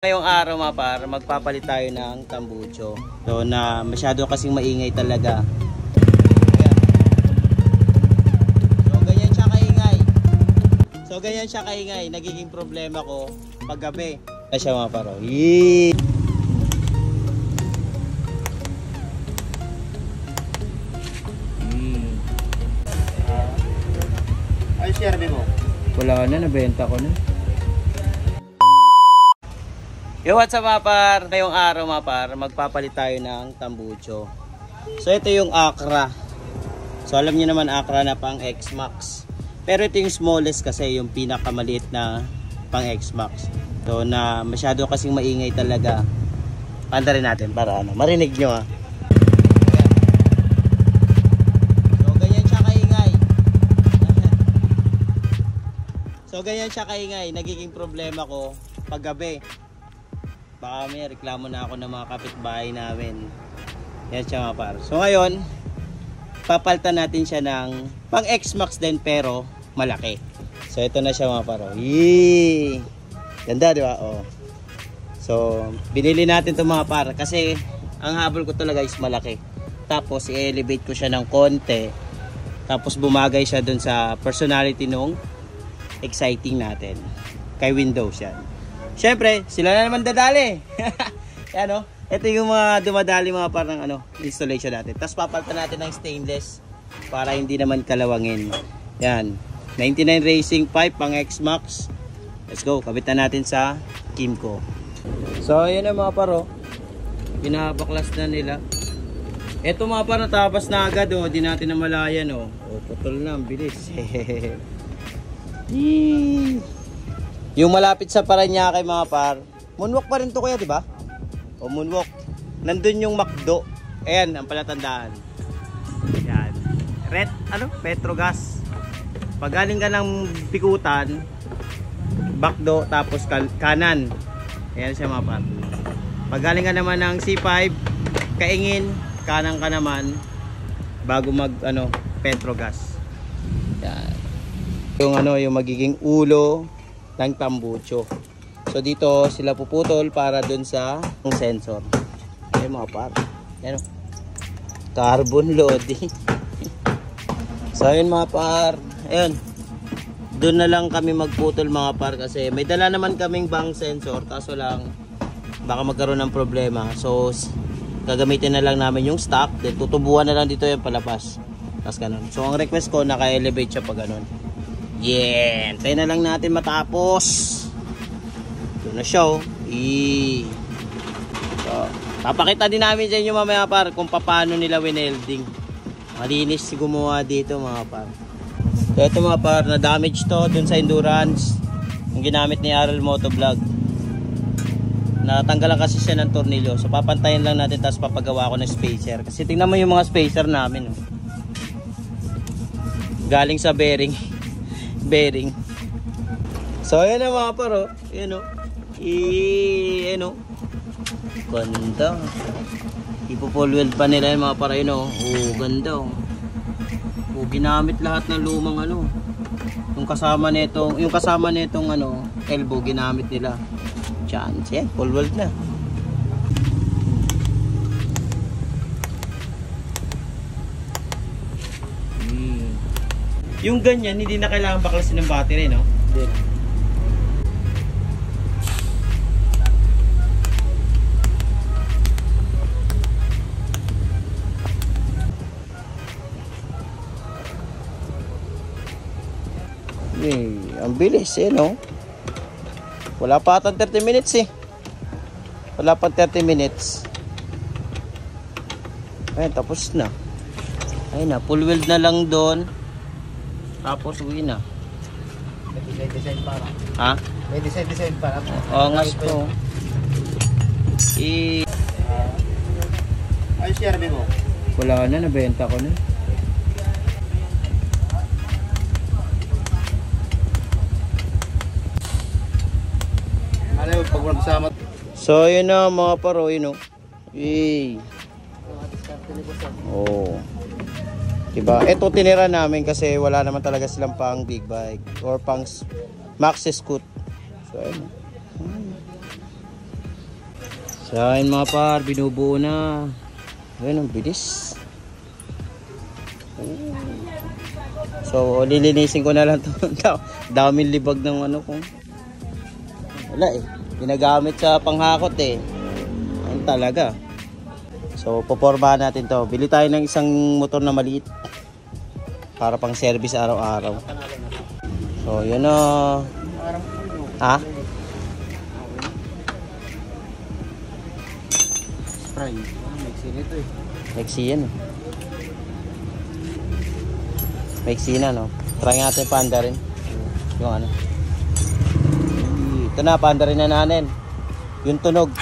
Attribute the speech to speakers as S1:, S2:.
S1: Ngayong araw mga par, magpapalit tayo ng tambucho. So na masyado kasing maingay talaga. So ganyan siya kaingay. Nagiging problema ko pag gabi. Na siya mga paro. Yee!
S2: Ay, share mo.
S1: Wala na, nabenta ko na. Yo, what's up mga par? Ngayong araw mga par, magpapalit tayo ng tambucho. So ito yung Accra. So alam niyo naman Accra na pang X-Max. Pero ito yung smallest kasi yung pinakamaliit na pang X-Max. So na masyado kasing maingay talaga. Panda rin natin para marinig nyo . So ganyan siya kaingay. So ganyan siya kaingay. Nagiging problema ko pag gabi. Baka may reklamo na ako ng mga kapitbahay namin. Yan siya mga par. So ngayon, papalitan natin siya ng pang X-Max din pero malaki. So ito na siya mga par. Yee! Ganda di ba? Oh. So binili natin ito mga par kasi ang habol ko talaga is malaki. Tapos i-elevate ko siya ng konti. Tapos bumagay siya dun sa personality nung exciting natin. Kay Windows yan. Siyempre, sila na naman dadali. Yan o. Ito yung mga dumadali mga parang installation natin. Tapos papalitan natin ng stainless para hindi naman kalawangin. Yan. 99 Racing Pipe pang X-Max. Let's go. Kabitan natin sa Kimco. So, yun na mga paro. Pinapaklas na nila. Ito mga paro, tapos na agad o. Di natin namalayan o. O, putol na. Ang bilis. Yung malapit sa Paranaque mga par, moonwalk pa rin to kuya, di ba? O moonwalk. Nandun yung McDo. Ayan ang palatandaan. Yan. Petrogas. Pag galing ka ng Pikutan, McDo tapos kanan. Ayan siya mga par. Pag galing ka naman ng C5, Kaingin, kanan ka naman bago mag Petrogas. Yan. Yung magiging ulo ng tambucho. So dito sila puputol para dun sa sensor. Ayun mga par. Yan o. Carbon loading. So ayun mga par. Ayun. Dun na lang kami magputol mga par kasi may dala naman kaming bang sensor kaso lang baka magkaroon ng problema. So gagamitin na lang namin yung stock. Then tutubuan na lang dito yung palapas. Tapos ganun. So ang request ko naka-elevate siya pag ganun. Yeah, tayo na lang natin matapos. Ito na siya oh. So, papakita din namin sa inyo mamaya par kung paano nila winelding. Malinis gumawa dito mga par. So ito mga par, na damage to dun sa Endurance. Yung ginamit ni Aral Motovlog. Natanggalan kasi siya ng tornilyo. So papantayin lang natin tapos papagawa ko ng spacer. Kasi tingnan mo yung mga spacer namin oh. Galing sa bearing. So ayan na mga paro. Ayan o. Ganda. Ipo-full weld pa nila yung mga paro yun o. Ganda o. Ginamit lahat ng lumang yung kasama nitong elbow ginamit nila. Chance yan. Full weld na. Yung ganyan, hindi na kailangan baklasin ng battery, no? Ang bilis no? Wala pa atang 30 minutes Wala pa 30 minutes. Ayun, tapos na. Ayun na, full weld na lang doon. Tapos uwi na.
S2: May design para.
S1: Ha?
S2: May design para.
S1: Oo, ngas po.
S2: Ay, share mo.
S1: Wala na, nabenta ko na.
S2: Ano yung pag magsama?
S1: So, yun na mga paro, yun o. Oh. Diba? Ito tinira namin kasi wala naman talaga silang pang big bike or pang maxi scoot. So ayun. So ayun mga par, binubuo na. Ayun, ang bilis. So lilinisin ko na lang to. Daming libag ng ano ko. Wala eh. Ginagamit sa panghakot eh. Ayun talaga. So popormahan natin to. Bili tayo ng isang motor na maliit para pang service araw-araw. So yun o. Ha?
S2: Spray. Mixi nito eh.
S1: Mexi yan eh. Mexi na no. Try natin panda rin. Yung ano. Ito na, panda rin na natin. Yung tunog.